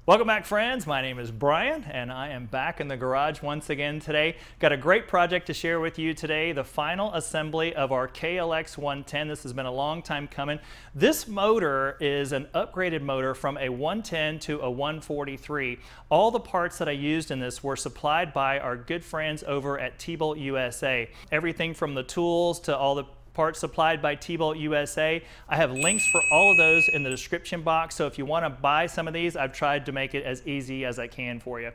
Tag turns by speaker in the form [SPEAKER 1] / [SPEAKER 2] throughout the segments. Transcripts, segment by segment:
[SPEAKER 1] Welcome back, friends. My name is Brian and I am back in the garage once again today. Got a great project to share with you today, the final assembly of our KLX110. This has been a long time coming. This motor is an upgraded motor from a 110 to a 143. All the parts that I used in this were supplied by our good friends over at T-Bolt USA. Everything from the tools to all the parts supplied by T-Bolt USA. I have links for all of those in the description box, so if you want to buy some of these, I've tried to make it as easy as I can for you.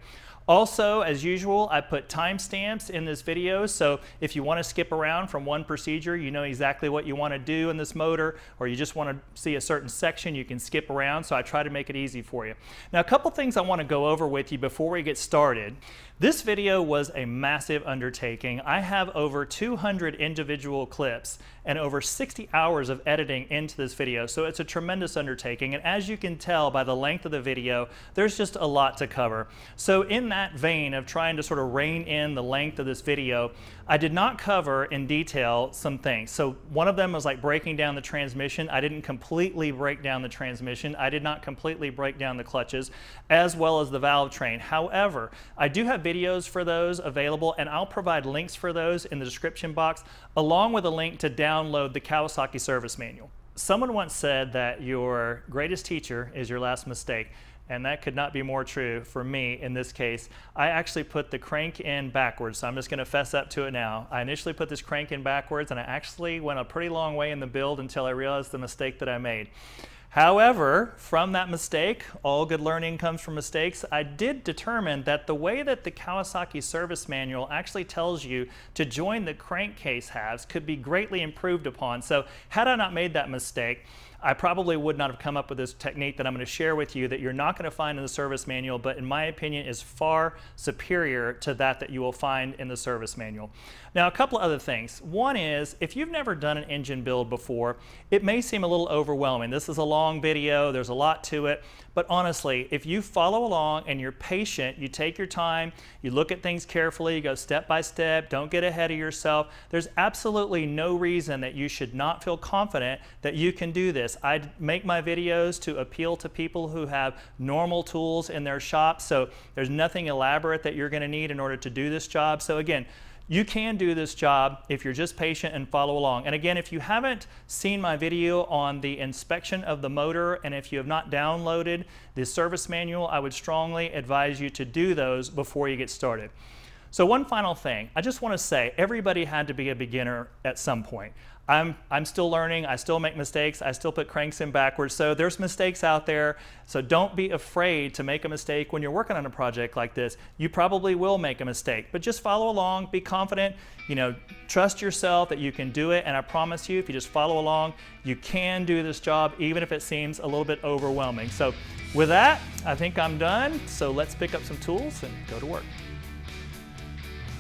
[SPEAKER 1] Also, as usual, I put timestamps in this video, so if you want to skip around from one procedure, you know exactly what you want to do in this motor, or you just want to see a certain section, you can skip around, so I try to make it easy for you. Now, a couple things I want to go over with you before we get started. This video was a massive undertaking. I have over 200 individual clips and over 60 hours of editing into this video, so it's a tremendous undertaking, and as you can tell by the length of the video, there's just a lot to cover. So in that vein of trying to sort of rein in the length of this video, I did not cover in detail some things. So one of them was like breaking down the transmission. I didn't completely break down the transmission. I did not completely break down the clutches, as well as the valve train. However, I do have videos for those available, and I'll provide links for those in the description box, along with a link to download the Kawasaki service manual. Someone once said that your greatest teacher is your last mistake. And that could not be more true for me in this case. I actually put the crank in backwards, so I'm just going to fess up to it now. I initially put this crank in backwards, and I actually went a pretty long way in the build until I realized the mistake that I made. However, from that mistake, all good learning comes from mistakes, I did determine that the way that the Kawasaki service manual actually tells you to join the crankcase halves could be greatly improved upon. So had I not made that mistake, I probably would not have come up with this technique that I'm going to share with you that you're not going to find in the service manual, but in my opinion is far superior to that you will find in the service manual. Now, a couple other things. One is, if you've never done an engine build before, it may seem a little overwhelming. This is a long video, there's a lot to it, but honestly, if you follow along and you're patient, you take your time, you look at things carefully, you go step by step, don't get ahead of yourself, there's absolutely no reason that you should not feel confident that you can do this. I make my videos to appeal to people who have normal tools in their shop, so there's nothing elaborate that you're going to need in order to do this job. So again, you can do this job if you're just patient and follow along. And again, if you haven't seen my video on the inspection of the motor, and if you have not downloaded the service manual, I would strongly advise you to do those before you get started. So one final thing, I just want to say everybody had to be a beginner at some point. I'm still learning, I still make mistakes, I still put cranks in backwards, so there's mistakes out there, so don't be afraid to make a mistake when you're working on a project like this. You probably will make a mistake, but just follow along, be confident, trust yourself that you can do it, and I promise you, if you just follow along, you can do this job even if it seems a little bit overwhelming. So with that, I think I'm done, so let's pick up some tools and go to work.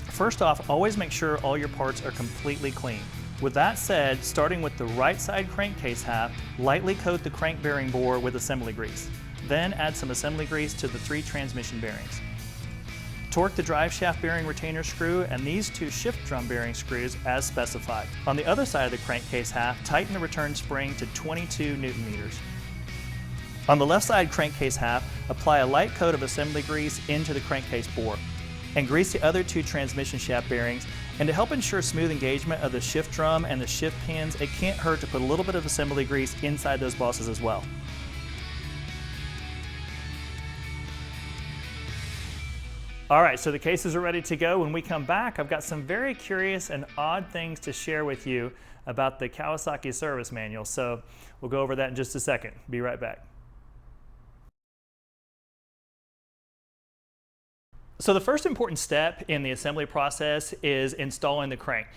[SPEAKER 1] First off, always make sure all your parts are completely clean. With that said, starting with the right side crankcase half, lightly coat the crank bearing bore with assembly grease. Then add some assembly grease to the 3 transmission bearings. Torque the drive shaft bearing retainer screw and these 2 shift drum bearing screws as specified. On the other side of the crankcase half, tighten the return spring to 22 Newton meters. On the left side crankcase half, apply a light coat of assembly grease into the crankcase bore, and grease the other 2 transmission shaft bearings. And to help ensure smooth engagement of the shift drum and the shift pins, it can't hurt to put a little bit of assembly grease inside those bosses as well. All right, so the cases are ready to go. When we come back, I've got some very curious and odd things to share with you about the Kawasaki service manual. So we'll go over that in just a second. Be right back. So the first important step in the assembly process is installing the crank.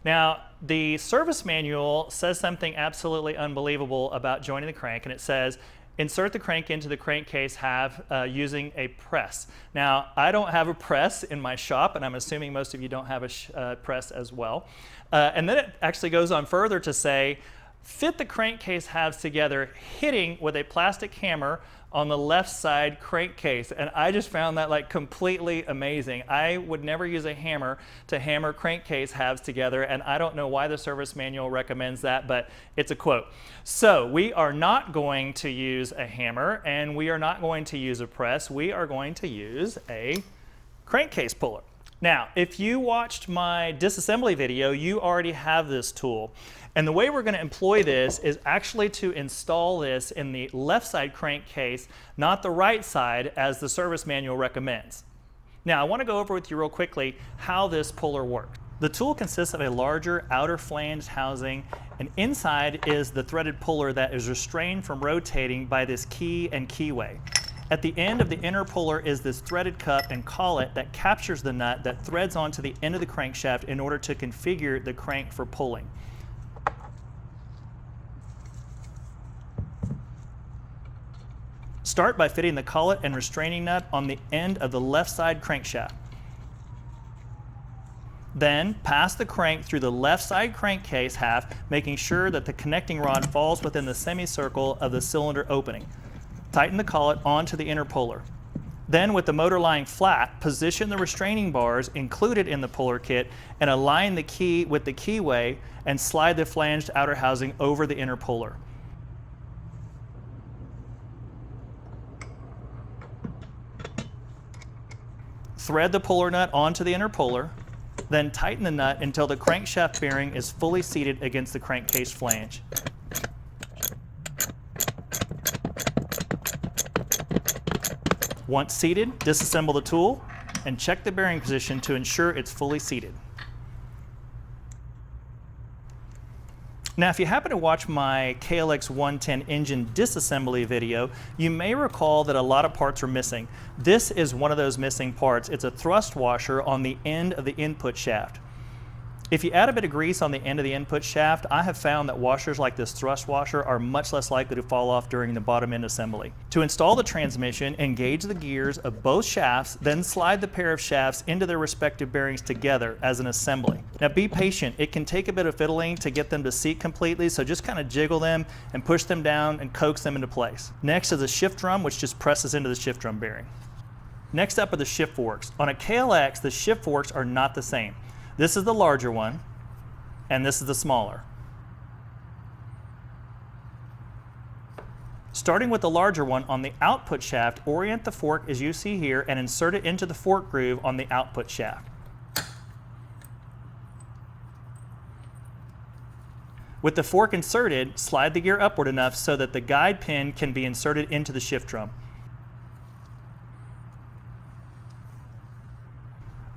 [SPEAKER 1] Now, the service manual says something absolutely unbelievable about joining the crank, and it says, insert the crank into the crankcase half using a press. Now, I don't have a press in my shop, and I'm assuming most of you don't have a press as well. And then it actually goes on further to say, fit the crankcase halves together, hitting with a plastic hammer on the left side crankcase. And I just found that like completely amazing. I would never use a hammer to hammer crankcase halves together, and I don't know why the service manual recommends that, but it's a quote. So we are not going to use a hammer, and we are not going to use a press. We are going to use a crankcase puller. Now, if you watched my disassembly video, you already have this tool. And the way we're going to employ this is actually to install this in the left side crankcase, not the right side, as the service manual recommends. Now, I want to go over with you real quickly how this puller works. The tool consists of a larger outer flanged housing, and inside is the threaded puller that is restrained from rotating by this key and keyway. At the end of the inner puller is this threaded cup and collet that captures the nut that threads onto the end of the crankshaft in order to configure the crank for pulling. Start by fitting the collet and restraining nut on the end of the left side crankshaft. Then pass the crank through the left side crankcase half, making sure that the connecting rod falls within the semicircle of the cylinder opening. Tighten the collet onto the inner puller. Then, with the motor lying flat, position the restraining bars included in the puller kit and align the key with the keyway and slide the flanged outer housing over the inner puller. Thread the puller nut onto the inner puller, then tighten the nut until the crankshaft bearing is fully seated against the crankcase flange. Once seated, disassemble the tool and check the bearing position to ensure it's fully seated. Now, if you happen to watch my KLX110 engine disassembly video, you may recall that a lot of parts are missing. This is one of those missing parts. It's a thrust washer on the end of the input shaft. If you add a bit of grease on the end of the input shaft, I have found that washers like this thrust washer are much less likely to fall off during the bottom end assembly. To install the transmission, engage the gears of both shafts, then slide the pair of shafts into their respective bearings together as an assembly. Now be patient. It can take a bit of fiddling to get them to seat completely, so just kind of jiggle them and push them down and coax them into place. Next is a shift drum, which just presses into the shift drum bearing. Next up are the shift forks. On a KLX, the shift forks are not the same. This is the larger one, and this is the smaller. Starting with the larger one, on the output shaft, orient the fork as you see here and insert it into the fork groove on the output shaft. With the fork inserted, slide the gear upward enough so that the guide pin can be inserted into the shift drum.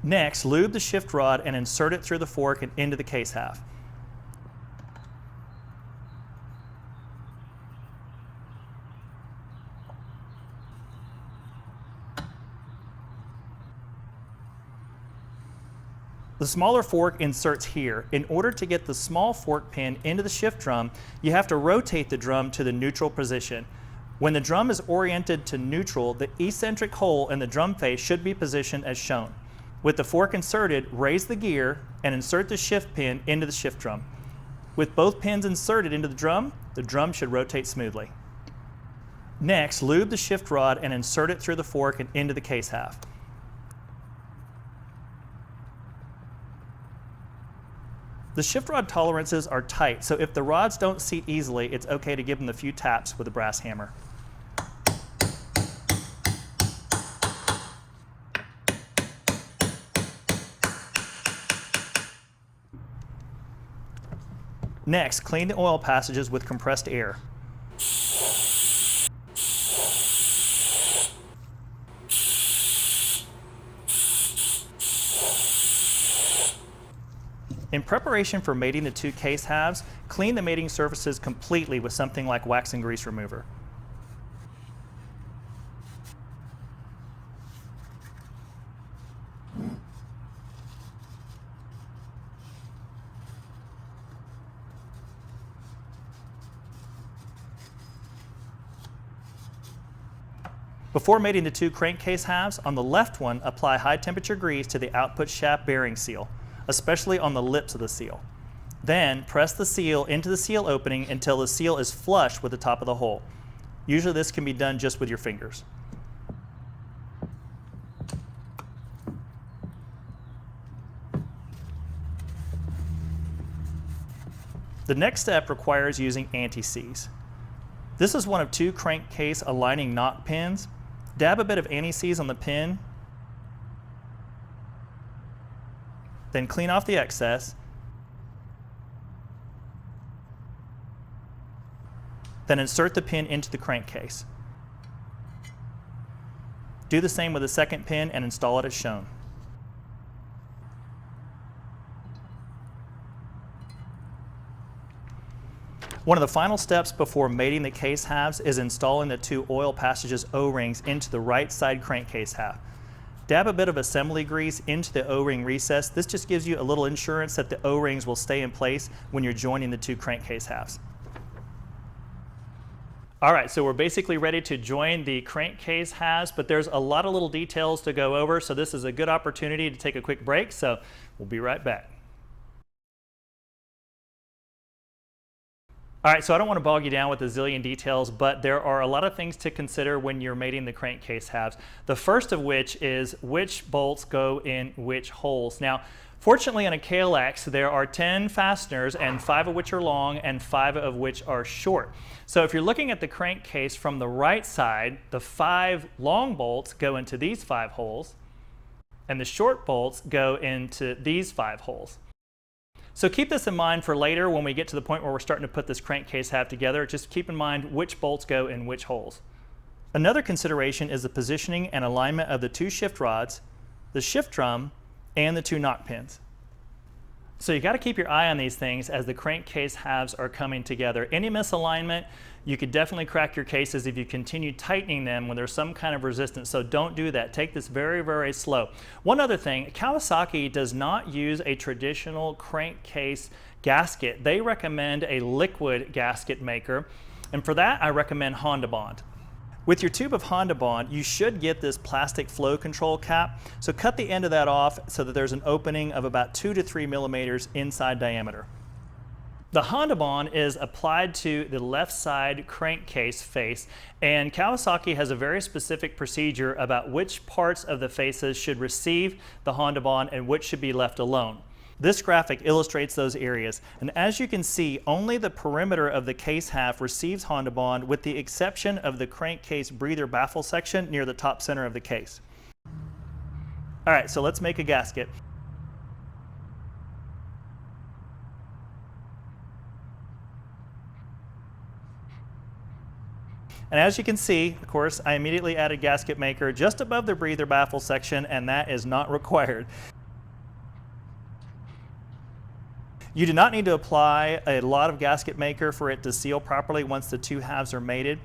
[SPEAKER 1] Next, lube the shift rod and insert it through the fork and into the case half. The smaller fork inserts here. In order to get the small fork pin into the shift drum, you have to rotate the drum to the neutral position. When the drum is oriented to neutral, the eccentric hole in the drum face should be positioned as shown. With the fork inserted, raise the gear and insert the shift pin into the shift drum. With both pins inserted into the drum should rotate smoothly. Next, lube the shift rod and insert it through the fork and into the case half. The shift rod tolerances are tight, so if the rods don't seat easily, it's okay to give them a few taps with a brass hammer. Next, clean the oil passages with compressed air. In preparation for mating the two case halves, clean the mating surfaces completely with something like wax and grease remover. Before mating the two crankcase halves, on the left one, apply high temperature grease to the output shaft bearing seal, especially on the lips of the seal. Then press the seal into the seal opening until the seal is flush with the top of the hole. Usually this can be done just with your fingers. The next step requires using anti-seize. This is one of 2 crankcase aligning knock pins. Dab a bit of anti-seize on the pin, then clean off the excess. Then insert the pin into the crankcase. Do the same with the second pin and install it as shown. One of the final steps before mating the case halves is installing the 2 oil passages O-rings into the right side crankcase half. Dab a bit of assembly grease into the O-ring recess. This just gives you a little assurance that the O-rings will stay in place when you're joining the 2 crankcase halves. All right, so we're basically ready to join the crankcase halves, but there's a lot of little details to go over, so this is a good opportunity to take a quick break, so we'll be right back. All right, so I don't want to bog you down with a zillion details, but there are a lot of things to consider when you're mating the crankcase halves. The first of which is which bolts go in which holes. Now, fortunately on a KLX, there are 10 fasteners, and 5 of which are long and 5 of which are short. So if you're looking at the crankcase from the right side, the 5 long bolts go into these 5 holes, and the short bolts go into these 5 holes. So keep this in mind for later when we get to the point where we're starting to put this crankcase half together. Just keep in mind which bolts go in which holes. Another consideration is the positioning and alignment of the 2 shift rods, the shift drum, and the 2 knock pins. So you got to keep your eye on these things as the crankcase halves are coming together. Any misalignment, you could definitely crack your cases if you continue tightening them when there's some kind of resistance, so don't do that. Take this very, very slow. One other thing, Kawasaki does not use a traditional crankcase gasket. They recommend a liquid gasket maker, and for that I recommend Honda Bond. With your tube of Honda Bond, you should get this plastic flow control cap, so cut the end of that off so that there's an opening of about 2 to 3 millimeters inside diameter. The Honda Bond is applied to the left side crankcase face, and Kawasaki has a very specific procedure about which parts of the faces should receive the Honda Bond and which should be left alone. This graphic illustrates those areas, and as you can see, only the perimeter of the case half receives Honda Bond with the exception of the crankcase breather baffle section near the top center of the case. All right, so let's make a gasket. And as you can see, of course, I immediately added gasket maker just above the breather baffle section, and that is not required. You do not need to apply a lot of gasket maker for it to seal properly once the 2 halves are mated.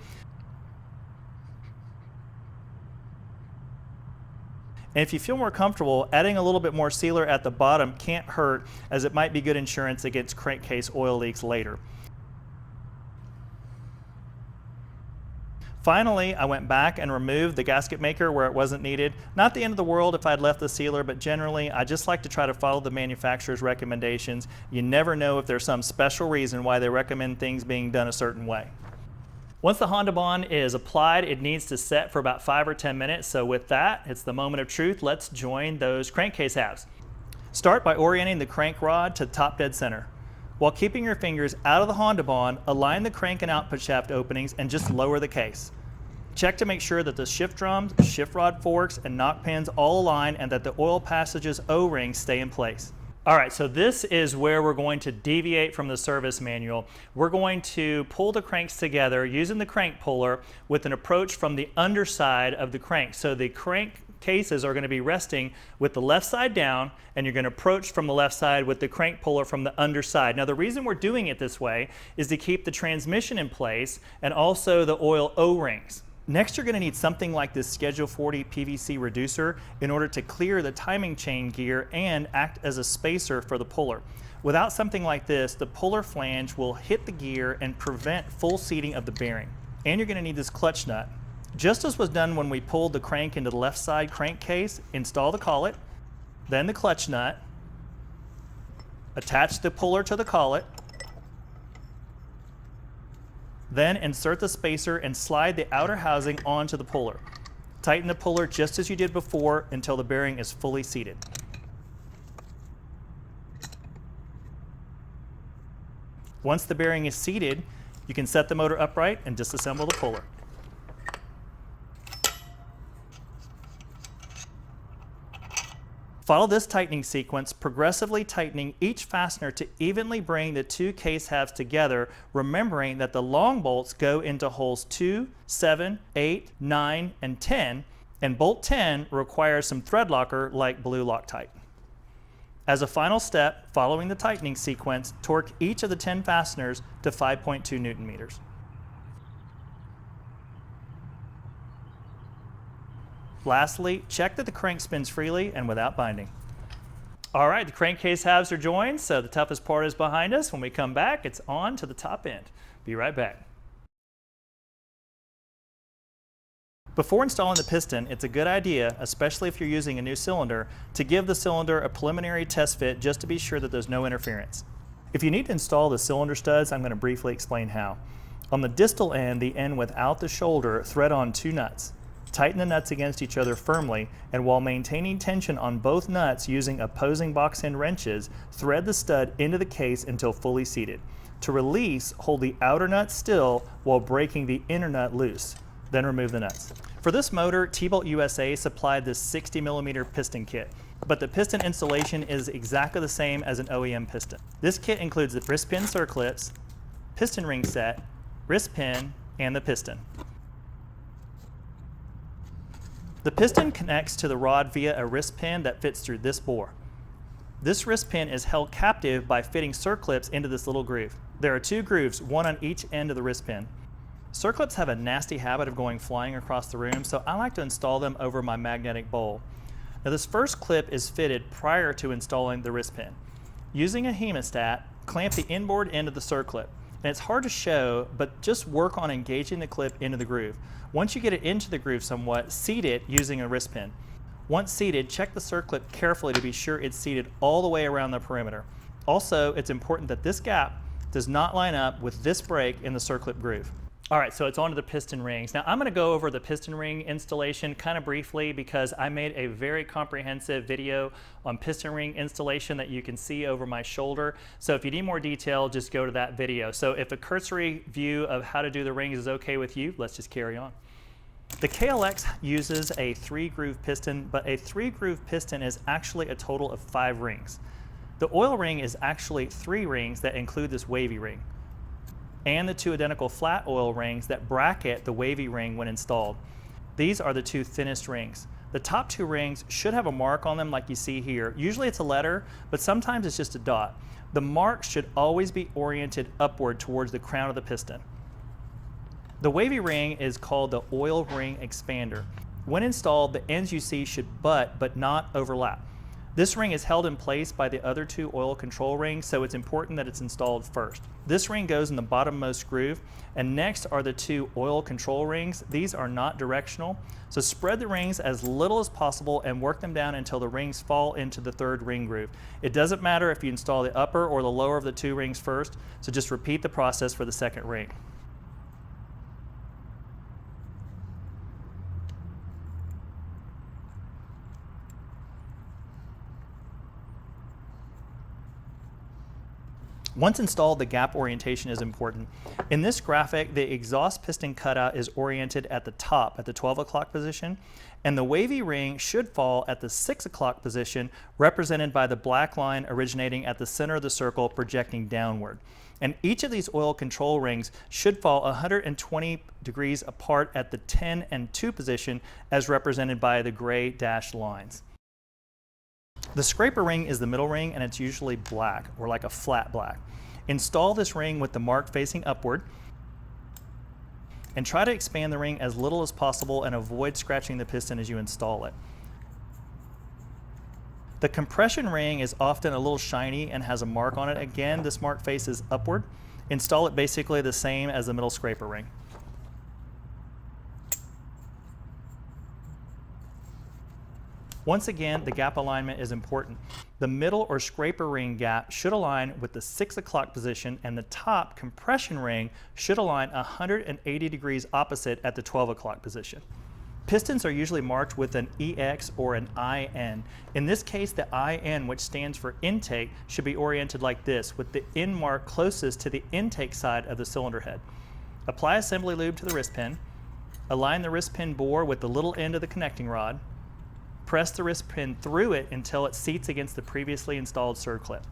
[SPEAKER 1] And if you feel more comfortable, adding a little bit more sealer at the bottom can't hurt, as it might be good insurance against crankcase oil leaks later. Finally, I went back and removed the gasket maker where it wasn't needed. Not the end of the world if I'd left the sealer, but generally I just like to try to follow the manufacturer's recommendations. You never know if there's some special reason why they recommend things being done a certain way. Once the Honda Bond is applied, it needs to set for about 5 or 10 minutes. So with that, it's the moment of truth. Let's join those crankcase halves. Start by orienting the crank rod to the top dead center. While keeping your fingers out of the Honda Bond, align the crank and output shaft openings and just lower the case. Check to make sure that the shift drums, shift rod forks, and knock pins all align and that the oil passages O-rings stay in place. All right, so this is where we're going to deviate from the service manual. We're going to pull the cranks together using the crank puller with an approach from the underside of the crank. So the crank cases are going to be resting with the left side down, and you're going to approach from the left side with the crank puller from the underside. Now the reason we're doing it this way is to keep the transmission in place and also the oil O-rings. Next, you're going to need something like this Schedule 40 PVC reducer in order to clear the timing chain gear and act as a spacer for the puller. Without something like this, the puller flange will hit the gear and prevent full seating of the bearing. And you're going to need this clutch nut. Just as was done when we pulled the crank into the left side crankcase, install the collet, then the clutch nut, Attach the puller to the collet. Then insert the spacer and slide the outer housing onto the puller. Tighten the puller just as you did before until the bearing is fully seated. Once the bearing is seated, you can set the motor upright and disassemble the puller. Follow this tightening sequence, progressively tightening each fastener to evenly bring the two case halves together, remembering that the long bolts go into holes 2, 7, 8, 9, and 10, and bolt 10 requires some thread locker like blue Loctite. As a final step, following the tightening sequence, torque each of the 10 fasteners to 5.2 Newton meters. Lastly, check that the crank spins freely and without binding. All right, the crankcase halves are joined, so the toughest part is behind us. When we come back, it's on to the top end. Be right back. Before installing the piston, it's a good idea, especially if you're using a new cylinder, to give the cylinder a preliminary test fit just to be sure that there's no interference. If you need to install the cylinder studs, I'm going to briefly explain how. On the distal end, the end without the shoulder, thread on 2 nuts. Tighten the nuts against each other firmly, and while maintaining tension on both nuts using opposing box end wrenches, thread the stud into the case until fully seated. To release, hold the outer nut still while breaking the inner nut loose. Then remove the nuts. For this motor, T-Bolt USA supplied this 60mm piston kit, but the piston installation is exactly the same as an OEM piston. This kit includes the wrist pin circlets, piston ring set, wrist pin, and the piston. The piston connects to the rod via a wrist pin that fits through this bore. This wrist pin is held captive by fitting circlips into this little groove. There are 2 grooves, one on each end of the wrist pin. Circlips have a nasty habit of going flying across the room, so I like to install them over my magnetic bowl. Now this first clip is fitted prior to installing the wrist pin. Using a hemostat, clamp the inboard end of the circlip. And it's hard to show, but just work on engaging the clip into the groove. Once you get it into the groove somewhat, seat it using a wrist pin. Once seated, check the circlip carefully to be sure it's seated all the way around the perimeter. Also, it's important that this gap does not line up with this break in the circlip groove. All right, so it's onto the piston rings. Now I'm going to go over the piston ring installation kind of briefly because I made a very comprehensive video on piston ring installation that you can see over my shoulder. So if you need more detail, just go to that video. So if a cursory view of how to do the rings is okay with you, let's just carry on. The KLX uses a 3-groove piston, but a 3-groove piston is actually a total of 5 rings. The oil ring is actually 3 rings that include this wavy ring, and the 2 identical flat oil rings that bracket the wavy ring when installed. These are the 2 thinnest rings. The top 2 rings should have a mark on them like you see here. Usually it's a letter, but sometimes it's just a dot. The mark should always be oriented upward towards the crown of the piston. The wavy ring is called the oil ring expander. When installed, the ends you see should butt but not overlap. This ring is held in place by the other 2 oil control rings, so it's important that it's installed first. This ring goes in the bottommost groove, and next are the 2 oil control rings. These are not directional, so spread the rings as little as possible and work them down until the rings fall into the 3rd ring groove. It doesn't matter if you install the upper or the lower of the 2 rings first, so just repeat the process for the 2nd ring. Once installed, the gap orientation is important. In this graphic, the exhaust piston cutout is oriented at the top at the 12 o'clock position, and the wavy ring should fall at the 6 o'clock position, represented by the black line originating at the center of the circle projecting downward. And each of these oil control rings should fall 120 degrees apart at the 10 and 2 position, as represented by the gray dashed lines. The scraper ring is the middle ring, and it's usually black or like a flat black. Install this ring with the mark facing upward and try to expand the ring as little as possible and avoid scratching the piston as you install it. The compression ring is often a little shiny and has a mark on it. Again, this mark faces upward. Install it basically the same as the middle scraper ring. Once again, the gap alignment is important. The middle or scraper ring gap should align with the 6 o'clock position, and the top compression ring should align 180 degrees opposite at the 12 o'clock position. Pistons are usually marked with an EX or an IN. In this case, the IN, which stands for intake, should be oriented like this, with the end mark closest to the intake side of the cylinder head. Apply assembly lube to the wrist pin. Align the wrist pin bore with the little end of the connecting rod. Press the wrist pin through it until it seats against the previously installed circlip.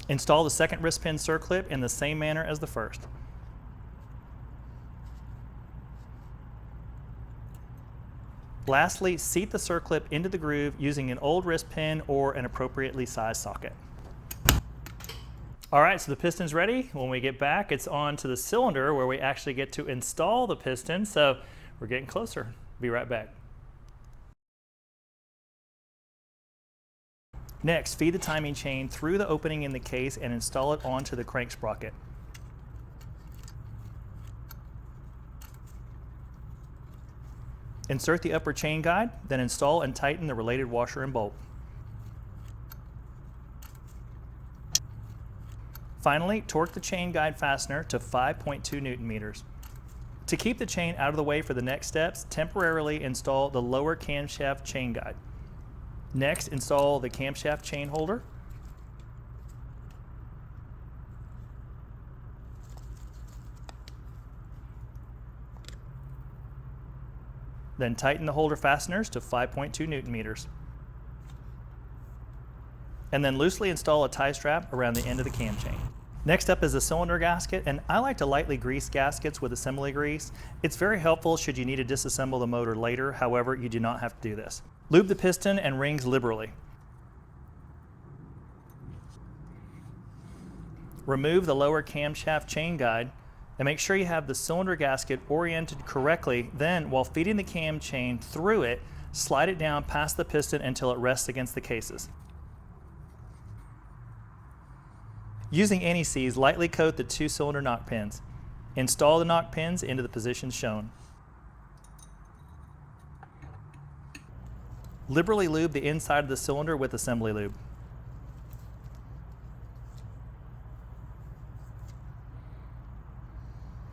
[SPEAKER 1] Install the second wrist pin circlip in the same manner as the first. Lastly, seat the circlip into the groove using an old wrist pin or an appropriately sized socket. All right, so the piston's ready. When we get back, it's on to the cylinder where we actually get to install the piston. So we're getting closer. Be right back. Next, feed the timing chain through the opening in the case and install it onto the crank sprocket. Insert the upper chain guide, then install and tighten the related washer and bolt. Finally, torque the chain guide fastener to 5.2 Newton meters. To keep the chain out of the way for the next steps, temporarily install the lower camshaft chain guide. Next, install the camshaft chain holder. Then tighten the holder fasteners to 5.2 Newton meters. And then loosely install a tie strap around the end of the cam chain. Next up is the cylinder gasket, and I like to lightly grease gaskets with assembly grease. It's very helpful should you need to disassemble the motor later, however, you do not have to do this. Lube the piston and rings liberally. Remove the lower camshaft chain guide and make sure you have the cylinder gasket oriented correctly. Then, while feeding the cam chain through it, slide it down past the piston until it rests against the cases. Using anti-seize, lightly coat the 2-cylinder knock pins. Install the knock pins into the positions shown. Liberally lube the inside of the cylinder with assembly lube.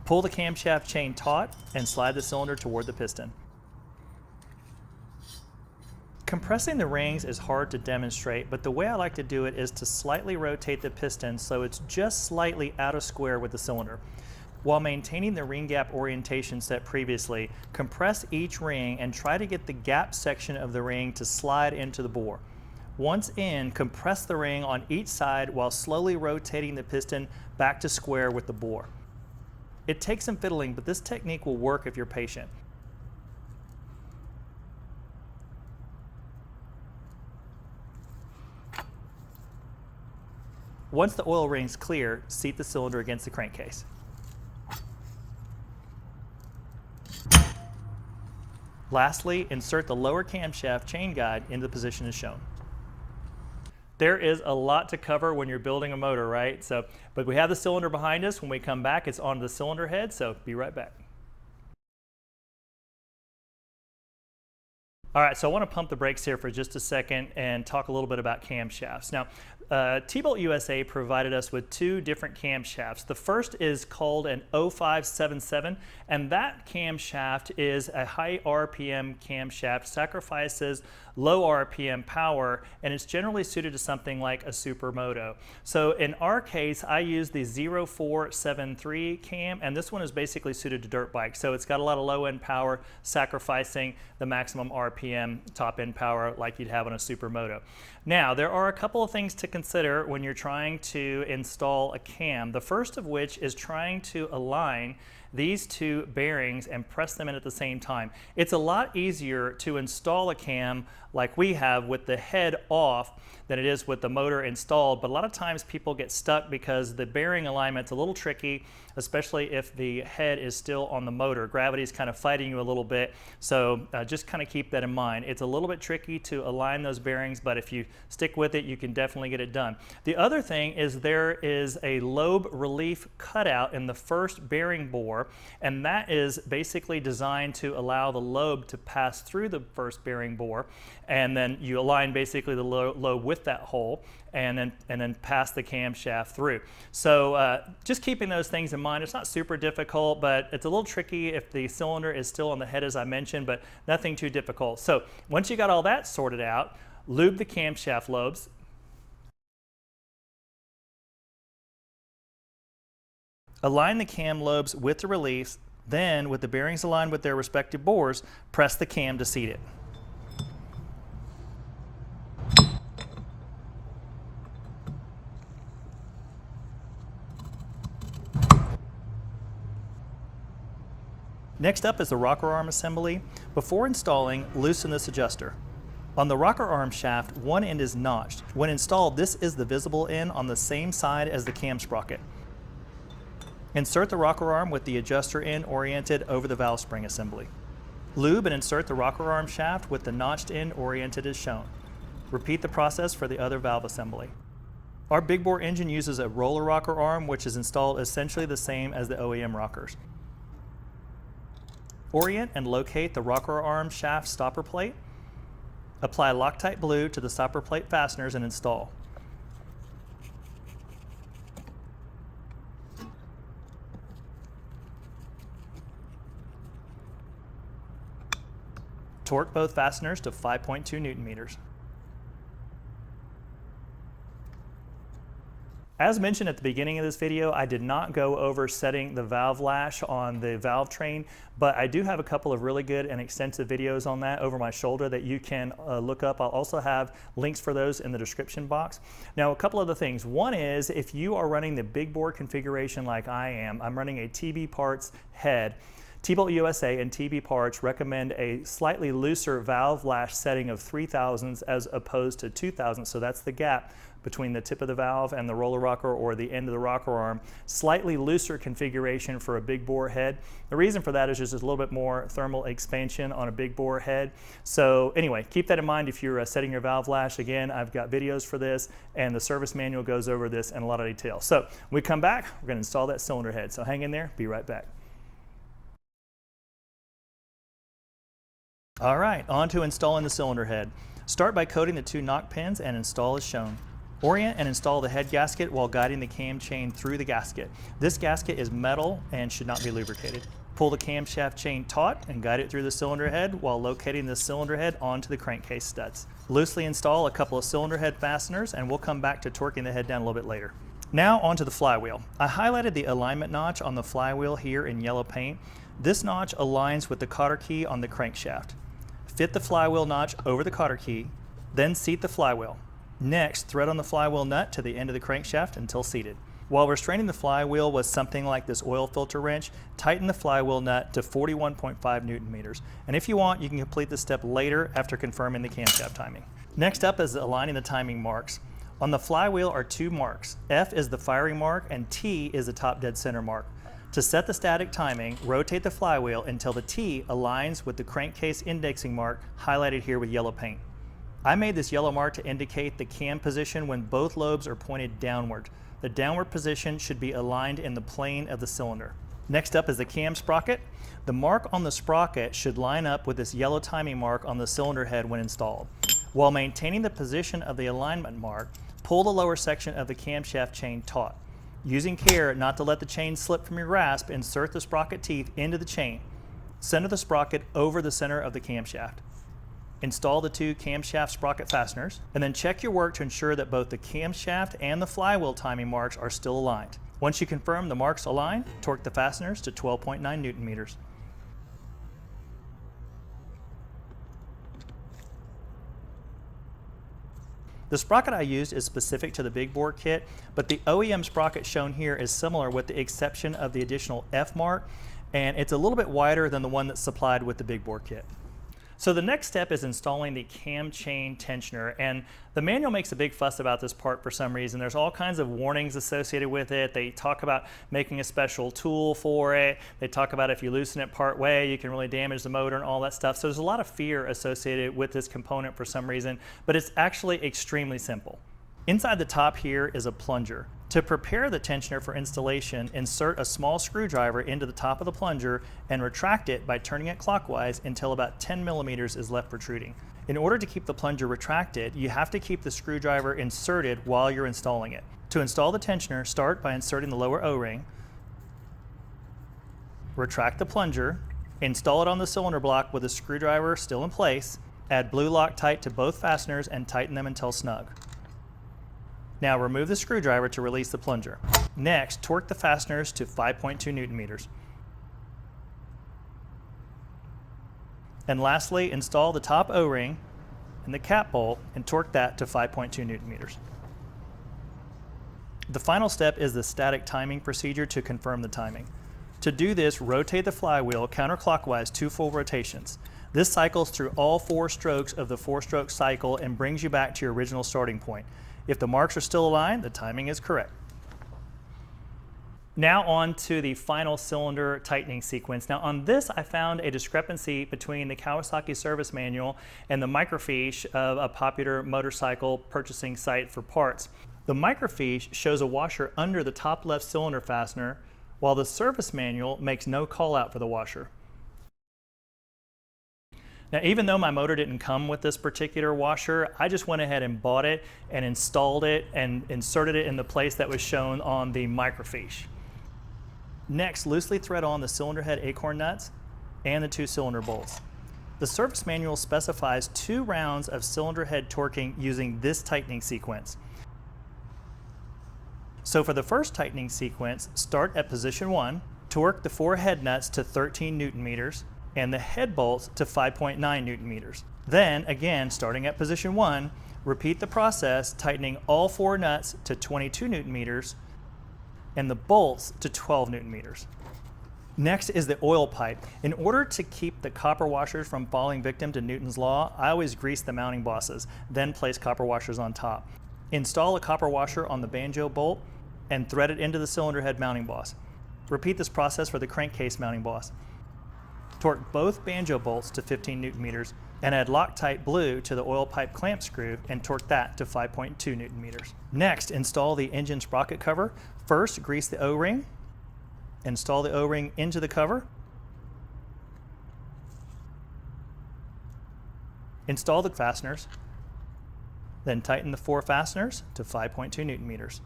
[SPEAKER 1] Pull the camshaft chain taut and slide the cylinder toward the piston. Compressing the rings is hard to demonstrate, but the way I like to do it is to slightly rotate the piston so it's just slightly out of square with the cylinder. While maintaining the ring gap orientation set previously, compress each ring and try to get the gap section of the ring to slide into the bore. Once in, compress the ring on each side while slowly rotating the piston back to square with the bore. It takes some fiddling, but this technique will work if you're patient. Once the oil ring's clear, seat the cylinder against the crankcase. Lastly, insert the lower camshaft chain guide into the position as shown. There is a lot to cover when you're building a motor, right? But we have the cylinder behind us. When we come back, it's onto the cylinder head, so be right back. All right, so I want to pump the brakes here for just a second and talk a little bit about camshafts. Now, T-Bolt USA provided us with 2 different camshafts. The first is called an 0577, and that camshaft is a high RPM camshaft, sacrifices low RPM power, and it's generally suited to something like a supermoto. So in our case, I use the 0473 cam, and this one is basically suited to dirt bikes. So it's got a lot of low end power, sacrificing the maximum RPM top end power like you'd have on a supermoto. Now, there are a couple of things to consider when you're trying to install a cam. The first of which is trying to align these 2 bearings and press them in at the same time. It's a lot easier to install a cam like we have with the head off than it is with the motor installed, but a lot of times people get stuck because the bearing alignment's a little tricky, especially if the head is still on the motor. Gravity's kind of fighting you a little bit, so just kind of keep that in mind. It's a little bit tricky to align those bearings, but if you stick with it, you can definitely get it done. The other thing is there is a lobe relief cutout in the first bearing bore bore, and that is basically designed to allow the lobe to pass through the first bearing bore, and then you align basically the lobe with that hole, and then pass the camshaft through. So just keeping those things in mind. It's not super difficult, but it's a little tricky if the cylinder is still on the head, as I mentioned, but nothing too difficult. So once you got all that sorted out, lube the camshaft lobes. Align the cam lobes with the release, then with the bearings aligned with their respective bores, press the cam to seat it. Next up is the rocker arm assembly. Before installing, loosen this adjuster. On the rocker arm shaft, one end is notched. When installed, this is the visible end on the same side as the cam sprocket. Insert the rocker arm with the adjuster end oriented over the valve spring assembly. Lube and insert the rocker arm shaft with the notched end oriented as shown. Repeat the process for the other valve assembly. Our big bore engine uses a roller rocker arm, which is installed essentially the same as the OEM rockers. Orient and locate the rocker arm shaft stopper plate. Apply Loctite Blue to the stopper plate fasteners and install. Torque both fasteners to 5.2 Newton meters. As mentioned at the beginning of this video, I did not go over setting the valve lash on the valve train, but I do have a couple of really good and extensive videos on that over my shoulder that you can look up. I'll also have links for those in the description box. Now, a couple of the things. One is if you are running the big bore configuration like I am, I'm running a TB Parts head. T-Bolt USA and TB Parts recommend a slightly looser valve lash setting of 3/1000 as opposed to 2/1000, so that's the gap between the tip of the valve and the roller rocker or the end of the rocker arm. Slightly looser configuration for a big bore head. The reason for that is just a little bit more thermal expansion on a big bore head. So anyway, keep that in mind if you're setting your valve lash. Again, I've got videos for this, and the service manual goes over this in a lot of detail. So when we come back, we're going to install that cylinder head. So hang in there, be right back. All right, on to installing the cylinder head. Start by coating the 2 knock pins and install as shown. Orient and install the head gasket while guiding the cam chain through the gasket. This gasket is metal and should not be lubricated. Pull the camshaft chain taut and guide it through the cylinder head while locating the cylinder head onto the crankcase studs. Loosely install a couple of cylinder head fasteners, and we'll come back to torquing the head down a little bit later. Now onto the flywheel. I highlighted the alignment notch on the flywheel here in yellow paint. This notch aligns with the cotter key on the crankshaft. Fit the flywheel notch over the cotter key, then seat the flywheel. Next, thread on the flywheel nut to the end of the crankshaft until seated. While restraining the flywheel with something like this oil filter wrench, tighten the flywheel nut to 41.5 Newton meters. And if you want, you can complete this step later after confirming the camshaft timing. Next up is aligning the timing marks. On the flywheel are 2 marks. F is the firing mark and T is the top dead center mark. To set the static timing, rotate the flywheel until the T aligns with the crankcase indexing mark highlighted here with yellow paint. I made this yellow mark to indicate the cam position when both lobes are pointed downward. The downward position should be aligned in the plane of the cylinder. Next up is the cam sprocket. The mark on the sprocket should line up with this yellow timing mark on the cylinder head when installed. While maintaining the position of the alignment mark, pull the lower section of the camshaft chain taut. Using care not to let the chain slip from your grasp, insert the sprocket teeth into the chain. Center the sprocket over the center of the camshaft. Install the 2 camshaft sprocket fasteners, and then check your work to ensure that both the camshaft and the flywheel timing marks are still aligned. Once you confirm the marks align, torque the fasteners to 12.9 Newton meters. The sprocket I used is specific to the big bore kit, but the OEM sprocket shown here is similar with the exception of the additional F mark, and it's a little bit wider than the one that's supplied with the big bore kit. So the next step is installing the cam chain tensioner, and the manual makes a big fuss about this part for some reason. There's all kinds of warnings associated with it. They talk about making a special tool for it. They talk about if you loosen it part way, you can really damage the motor and all that stuff. So there's a lot of fear associated with this component for some reason, but it's actually extremely simple. Inside the top here is a plunger. To prepare the tensioner for installation, insert a small screwdriver into the top of the plunger and retract it by turning it clockwise until about 10 millimeters is left protruding. In order to keep the plunger retracted, you have to keep the screwdriver inserted while you're installing it. To install the tensioner, start by inserting the lower O-ring, retract the plunger, install it on the cylinder block with the screwdriver still in place, add blue Loctite to both fasteners and tighten them until snug. Now remove the screwdriver to release the plunger. Next, torque the fasteners to 5.2 Newton meters. And lastly, install the top O-ring and the cap bolt and torque that to 5.2 Newton meters. The final step is the static timing procedure to confirm the timing. To do this, rotate the flywheel counterclockwise 2 full rotations. This cycles through all 4 strokes of the 4-stroke cycle and brings you back to your original starting point. If the marks are still aligned, the timing is correct. Now on to the final cylinder tightening sequence. Now on this, I found a discrepancy between the Kawasaki service manual and the microfiche of a popular motorcycle purchasing site for parts. The microfiche shows a washer under the top left cylinder fastener, while the service manual makes no call out for the washer. Now, even though my motor didn't come with this particular washer, I just went ahead and bought it and installed it and inserted it in the place that was shown on the microfiche. Next, loosely thread on the cylinder head acorn nuts and the 2 cylinder bolts. The service manual specifies 2 rounds of cylinder head torquing using this tightening sequence. So for the first tightening sequence, start at position 1, torque the 4 head nuts to 13 Newton meters, and the head bolts to 5.9 Newton meters. Then, again, starting at position 1, repeat the process, tightening all 4 nuts to 22 Newton meters and the bolts to 12 Newton meters. Next is the oil pipe. In order to keep the copper washers from falling victim to Newton's law, I always grease the mounting bosses, then place copper washers on top. Install a copper washer on the banjo bolt and thread it into the cylinder head mounting boss. Repeat this process for the crankcase mounting boss. Torque both banjo bolts to 15 Newton meters and add Loctite blue to the oil pipe clamp screw and torque that to 5.2 Newton meters. Next, install the engine sprocket cover. First, grease the O-ring. Install the O-ring into the cover. Install the fasteners. Then tighten the 4 fasteners to 5.2 Newton meters.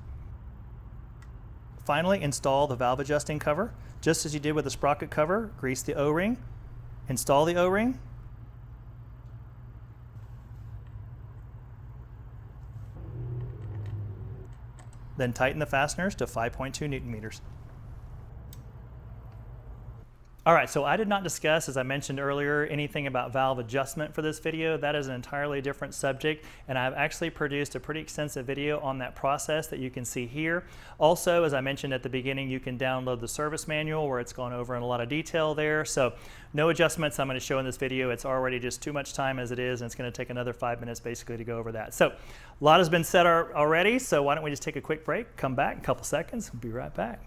[SPEAKER 1] Finally, install the valve adjusting cover. Just as you did with the sprocket cover, grease the O-ring, install the O-ring, then tighten the fasteners to 5.2 Newton meters. All right, so I did not discuss, as I mentioned earlier, anything about valve adjustment for this video. That is an entirely different subject, and I've actually produced a pretty extensive video on that process that you can see here. Also, as I mentioned at the beginning, you can download the service manual where it's gone over in a lot of detail there. So no adjustments I'm going to show in this video. It's already just too much time as it is, and it's going to take another 5 minutes basically to go over that. So a lot has been said already, so why don't we just take a quick break, come back in a couple seconds, we'll be right back.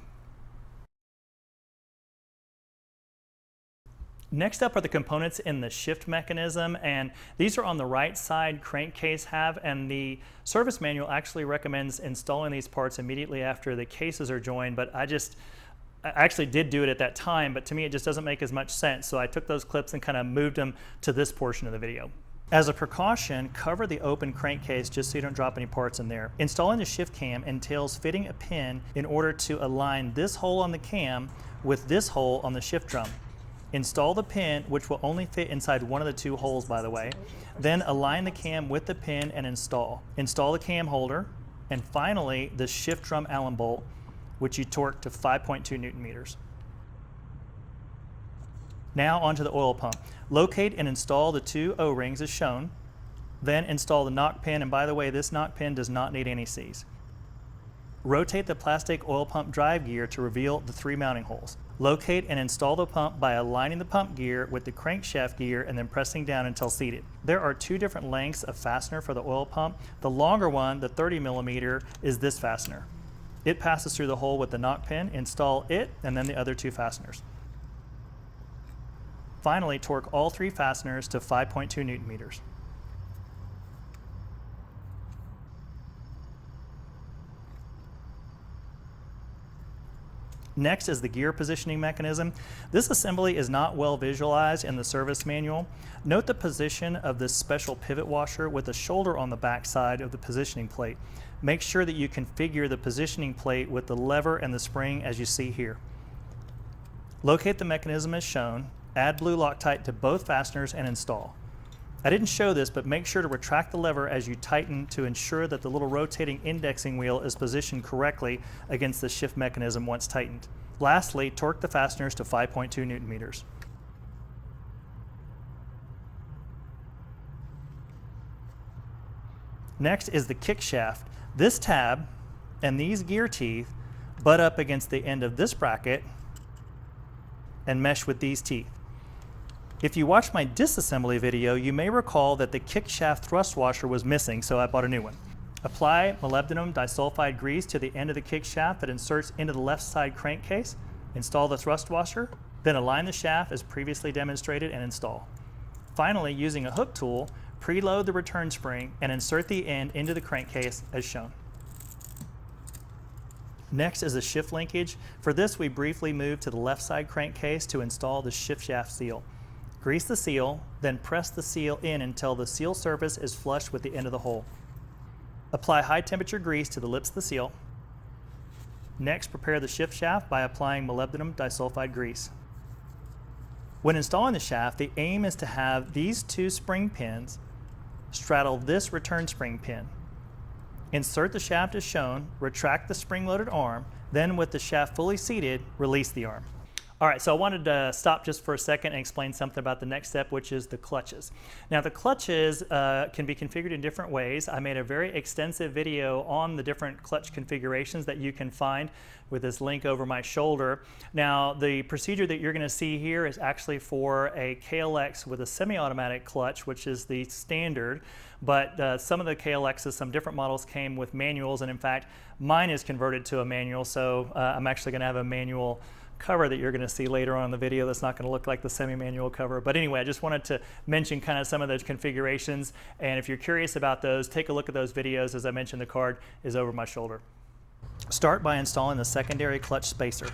[SPEAKER 1] Next up are the components in the shift mechanism, and these are on the right side crankcase have, and the service manual actually recommends installing these parts immediately after the cases are joined, but I actually did do it at that time, but to me it just doesn't make as much sense, so I took those clips and kind of moved them to this portion of the video. As a precaution, cover the open crankcase just so you don't drop any parts in there. Installing the shift cam entails fitting a pin in order to align this hole on the cam with this hole on the shift drum. Install the pin, which will only fit inside one of the 2 holes, by the way. Then align the cam with the pin and install. Install the cam holder, and finally the shift drum Allen bolt, which you torque to 5.2 Newton meters. Now onto the oil pump. Locate and install the 2 O-rings as shown. Then install the knock pin, and by the way, this knock pin does not need any C's. Rotate the plastic oil pump drive gear to reveal the 3 mounting holes. Locate and install the pump by aligning the pump gear with the crankshaft gear and then pressing down until seated. There are 2 different lengths of fastener for the oil pump. The longer one, the 30 millimeter, is this fastener. It passes through the hole with the knock pin. Install it and then the other 2 fasteners. Finally, torque all 3 fasteners to 5.2 Newton meters. Next is the gear positioning mechanism. This assembly is not well visualized in the service manual. Note the position of this special pivot washer with a shoulder on the back side of the positioning plate. Make sure that you configure the positioning plate with the lever and the spring as you see here. Locate the mechanism as shown, add blue Loctite to both fasteners and install. I didn't show this, but make sure to retract the lever as you tighten to ensure that the little rotating indexing wheel is positioned correctly against the shift mechanism once tightened. Lastly, torque the fasteners to 5.2 Newton meters. Next is the kick shaft. This tab and these gear teeth butt up against the end of this bracket and mesh with these teeth. If you watched my disassembly video, you may recall that the kick shaft thrust washer was missing, so I bought a new one. Apply molybdenum disulfide grease to the end of the kick shaft that inserts into the left side crankcase. Install the thrust washer, then align the shaft as previously demonstrated and install. Finally, using a hook tool, preload the return spring and insert the end into the crankcase as shown. Next is the shift linkage. For this, we briefly move to the left side crankcase to install the shift shaft seal. Grease the seal, then press the seal in until the seal surface is flush with the end of the hole. Apply high temperature grease to the lips of the seal. Next, prepare the shift shaft by applying molybdenum disulfide grease. When installing the shaft, the aim is to have these two spring pins straddle this return spring pin. Insert the shaft as shown, retract the spring-loaded arm, then with the shaft fully seated, release the arm. All right, so I wanted to stop just for a second and explain something about the next step, which is the clutches. Now the clutches can be configured in different ways. I made a very extensive video on the different clutch configurations that you can find with this link over my shoulder. Now the procedure that you're going to see here is actually for a KLX with a semi-automatic clutch, which is the standard, but some of the KLXs, some different models came with manuals, and in fact mine is converted to a manual, so I'm actually going to have a manual cover that you're going to see later on in the video that's not going to look like the semi-manual cover. But anyway, I just wanted to mention kind of some of those configurations, and if you're curious about those, take a look at those videos. As I mentioned, the card is over my shoulder. Start by installing the secondary clutch spacer.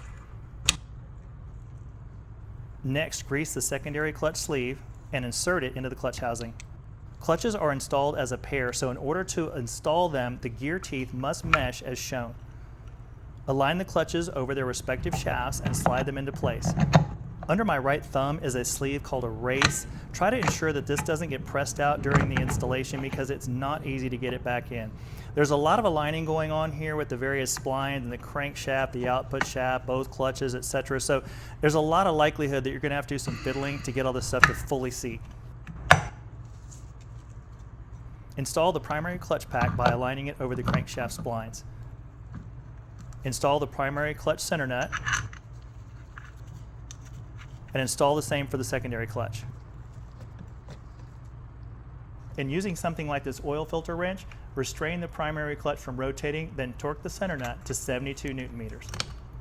[SPEAKER 1] Next, grease the secondary clutch sleeve and insert it into the clutch housing. Clutches are installed as a pair, so in order to install them, the gear teeth must mesh as shown. Align the clutches over their respective shafts and slide them into place. Under my right thumb is a sleeve called a race. Try to ensure that this doesn't get pressed out during the installation because it's not easy to get it back in. There's a lot of aligning going on here with the various splines and the crankshaft, the output shaft, both clutches, etc. So there's a lot of likelihood that you're going to have to do some fiddling to get all this stuff to fully seat. Install the primary clutch pack by aligning it over the crankshaft splines. Install the primary clutch center nut and install the same for the secondary clutch. In using something like this oil filter wrench, restrain the primary clutch from rotating, then torque the center nut to 72 Newton meters.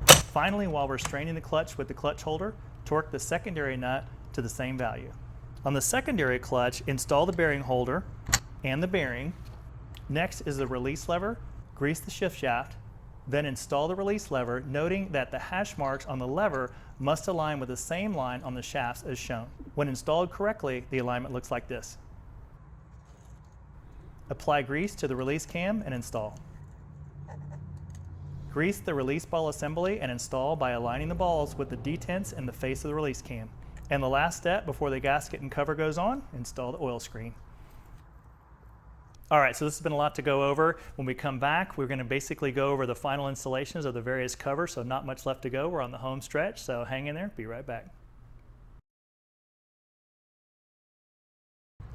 [SPEAKER 1] Finally, while restraining the clutch with the clutch holder, torque the secondary nut to the same value. On the secondary clutch, install the bearing holder and the bearing. Next is the release lever. Grease the shift shaft. Then install the release lever, noting that the hash marks on the lever must align with the same line on the shafts as shown. When installed correctly, the alignment looks like this. Apply grease to the release cam and install. Grease the release ball assembly and install by aligning the balls with the detents in the face of the release cam. And the last step before the gasket and cover goes on, install the oil screen. All right, so this has been a lot to go over. When we come back, we're going to basically go over the final installations of the various covers, so not much left to go. We're on the home stretch, so hang in there. Be right back.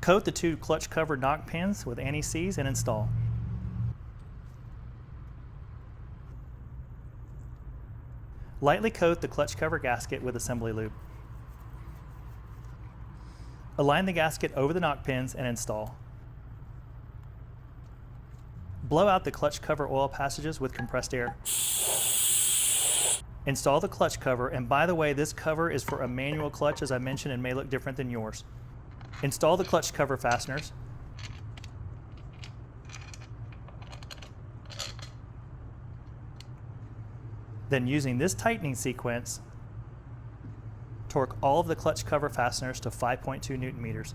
[SPEAKER 1] Coat the two clutch cover knock pins with anti-seize and install. Lightly coat the clutch cover gasket with assembly lube. Align the gasket over the knock pins and install. Blow out the clutch cover oil passages with compressed air. Install the clutch cover, and by the way, this cover is for a manual clutch, as I mentioned, and may look different than yours. Install the clutch cover fasteners. Then using this tightening sequence, torque all of the clutch cover fasteners to 5.2 Newton meters.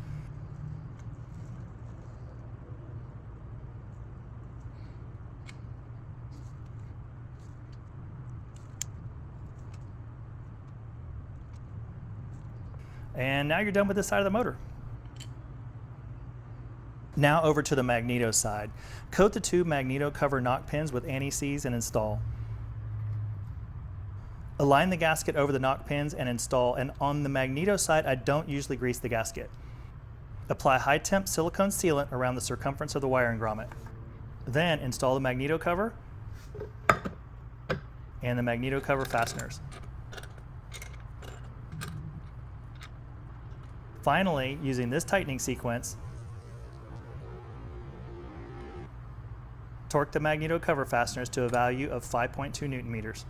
[SPEAKER 1] And now you're done with this side of the motor. Now over to the magneto side. Coat the two magneto cover knock pins with anti-seize and install. Align the gasket over the knock pins and install, and on the magneto side, I don't usually grease the gasket. Apply high temp silicone sealant around the circumference of the wiring grommet. Then install the magneto cover and the magneto cover fasteners. Finally, using this tightening sequence, torque the magneto cover fasteners to a value of 5.2 Newton meters.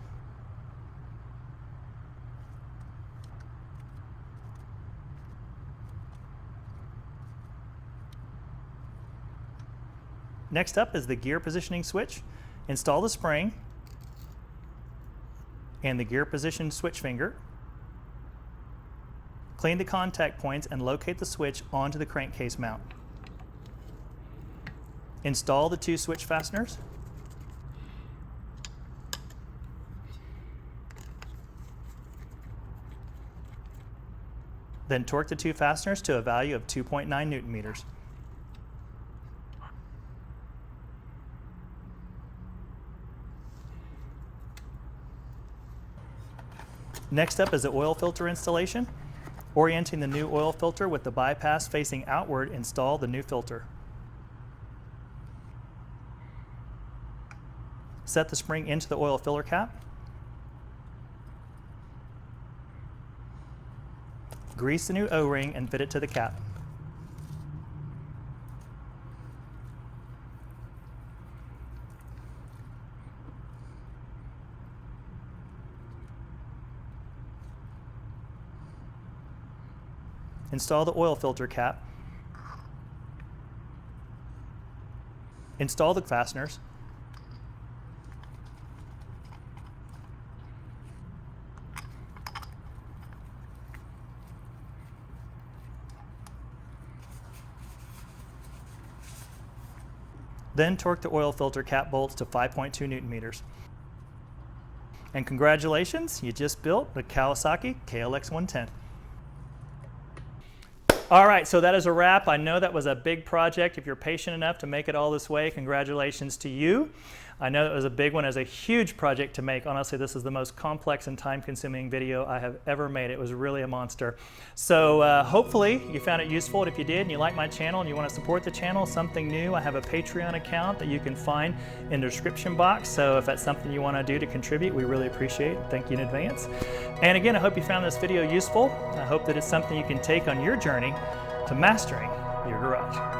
[SPEAKER 1] Next up is the gear positioning switch. Install the spring and the gear position switch finger. Clean the contact points and locate the switch onto the crankcase mount. Install the two switch fasteners. Then torque the two fasteners to a value of 2.9 Newton meters. Next up is the oil filter installation. Orienting the new oil filter with the bypass facing outward, install the new filter. Set the spring into the oil filler cap. Grease the new O-ring and fit it to the cap. Install the oil filter cap. Install the fasteners. Then torque the oil filter cap bolts to 5.2 Newton meters. And congratulations, you just built the Kawasaki KLX110. All right, so that is a wrap. I know that was a big project. If you're patient enough to make it all this way, congratulations to you. I know it was a big one. It was a huge project to make. Honestly, this is the most complex and time-consuming video I have ever made. It was really a monster. So hopefully you found it useful. And if you did and you like my channel and you want to support the channel, something new, I have a Patreon account that you can find in the description box. So if that's something you want to do to contribute, we really appreciate it. Thank you in advance. And again, I hope you found this video useful. I hope that it's something you can take on your journey to mastering your garage.